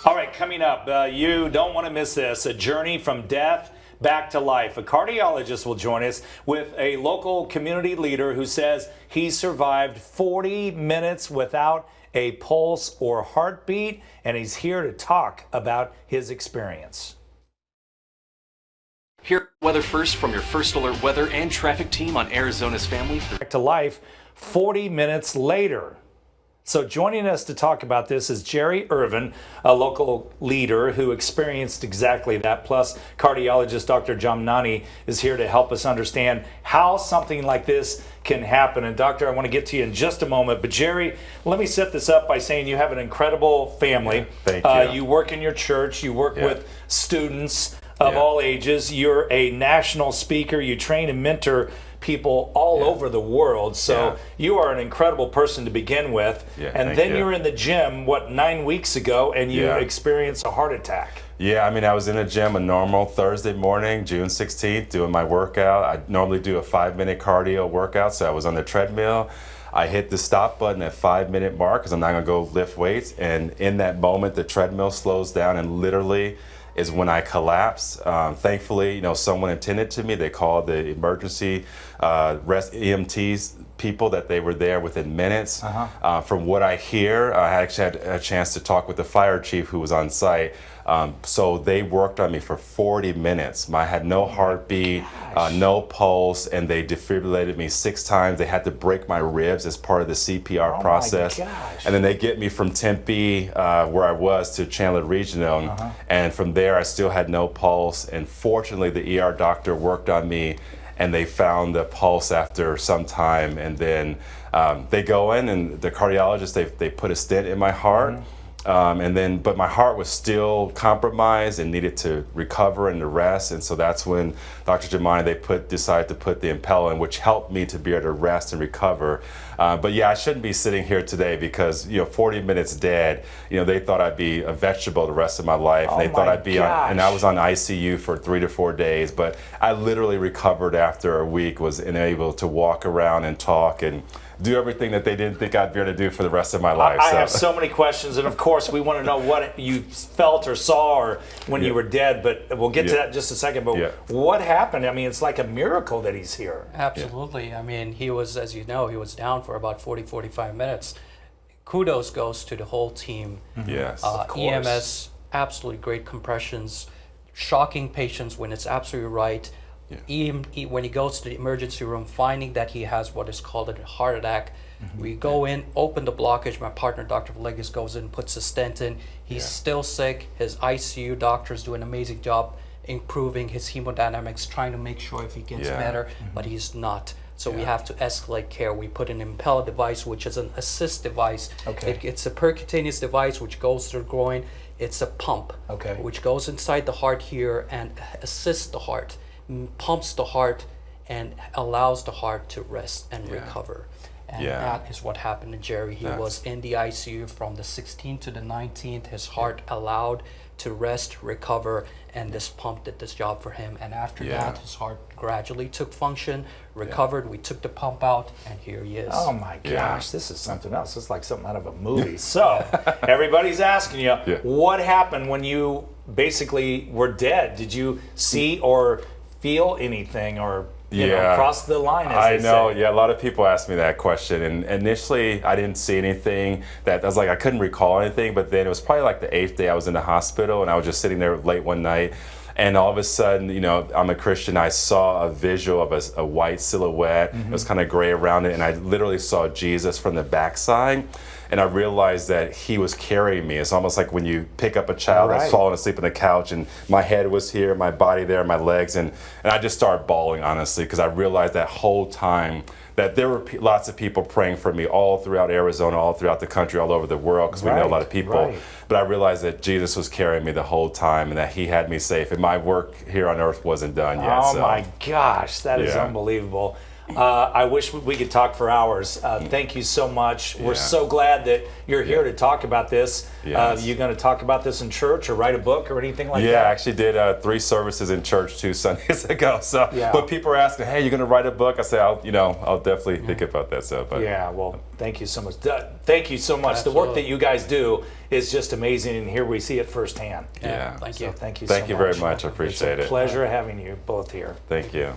All right, coming up, you don't want to miss this, a journey from death back to life. A cardiologist will join us with a local community leader who says he survived 40 minutes without a pulse or heartbeat, and he's here to talk about his experience. Hear weather first from your First Alert weather and traffic team on Arizona's Family. Back to life 40 minutes later. So joining us to talk about this is Jerry Ervin, a local leader who experienced exactly that. Plus, cardiologist Dr. Jhamnani is here to help us understand how something like this can happen. And Doctor, I want to get to you in just a moment. But Jerry, let me set this up by saying you have an incredible family. Thank you. You work in your church. You work with students of all ages. You're a national speaker. You train and mentor people all over the world. So you are an incredible person to begin with. And then you were in the gym, 9 weeks ago, and you experienced a heart attack. Yeah, I mean, I was in the gym a normal Thursday morning, June 16th, doing my workout. I normally do a 5-minute cardio workout, so I was on the treadmill. I hit the stop button at 5-minute mark because I'm not going to go lift weights. And in that moment, the treadmill slows down and literally is when I collapsed. Thankfully, someone attended to me. They called the emergency EMTs people that they were there within minutes. From what I hear, I actually had a chance to talk with the fire chief who was on site. So they worked on me for 40 minutes. I had no heartbeat, no pulse, and they defibrillated me 6 times. They had to break my ribs as part of the CPR process. And then they get me from Tempe, where I was, to Chandler Regional. And from there, I still had no pulse. And fortunately, the ER doctor worked on me, and they found the pulse after some time. And then they go in, and the cardiologist, they put a stent in my heart. But my heart was still compromised and needed to recover and to rest. And so that's when Dr. Jhamnani, decided to put the Impella in, which helped me to be able to rest and recover. But yeah, I shouldn't be sitting here today because, 40 minutes dead, they thought I'd be a vegetable the rest of my life. They thought I'd be on, and I was on ICU for 3 to 4 days, but I literally recovered after a week, was able to walk around and talk and do everything that they didn't think I'd be able to do for the rest of my life. I have so many questions, and of course we want to know what you felt or saw or when you were dead, but we'll get to that in just a second. But what happened? I mean, it's like a miracle that he's here. Absolutely. I mean, he was, as you know, he was down for about 40-45 minutes. Kudos goes to the whole team. Yes, of course. EMS, absolutely great compressions, shocking patients when it's absolutely right. When he goes to the emergency room, finding that he has what is called a heart attack, we go in, open the blockage. My partner, Dr. Villegas, goes in, puts a stent in. He's still sick. His ICU doctors do an amazing job improving his hemodynamics, trying to make sure if he gets better, but he's not. So we have to escalate care. We put an Impella device, which is an assist device. It's a percutaneous device which goes through the groin. It's a pump, which goes inside the heart here and assists the heart, pumps the heart, and allows the heart to rest and recover. And that is what happened to Jerry. He was in the ICU from the 16th to the 19th. His heart allowed to rest, recover, and this pump did this job for him. And after that, his heart gradually took function, recovered. We took the pump out, and here he is. Oh my gosh, this is something else. It's like something out of a movie. So everybody's asking you, what happened when you basically were dead? Did you see or feel anything or cross the line, as they say? A lot of people ask me that question, and initially I didn't see anything. That I was like, I couldn't recall anything, but then it was probably like the 8th day I was in the hospital, and I was just sitting there late one night, and all of a sudden, I'm a Christian, I saw a visual of a white silhouette. It was kind of gray around it, and I literally saw Jesus from the backside. And I realized that he was carrying me. It's almost like when you pick up a child that's fallen asleep on the couch, and my head was here, my body there, my legs, and I just started bawling, honestly, because I realized that whole time that there were lots of people praying for me all throughout Arizona, all throughout the country, all over the world, because we know a lot of people. But I realized that Jesus was carrying me the whole time, and that he had me safe, and my work here on earth wasn't done yet. Oh my gosh, that is unbelievable. I wish we could talk for hours. Thank you so much. We're so glad that you're here to talk about this. Yes. You going to talk about this in church or write a book or anything like that? Yeah, I actually did 3 services in church 2 Sundays ago. So, but people are asking, "Hey, you're going to write a book?" I say, "I'll definitely think about that." So, but yeah, well, thank you so much. Thank you so much. Absolutely. The work that you guys do is just amazing, and here we see it firsthand. Yeah, thank you. So thank you. Thank so you much. very much. I appreciate It's a it. pleasure having you both here. Thank you.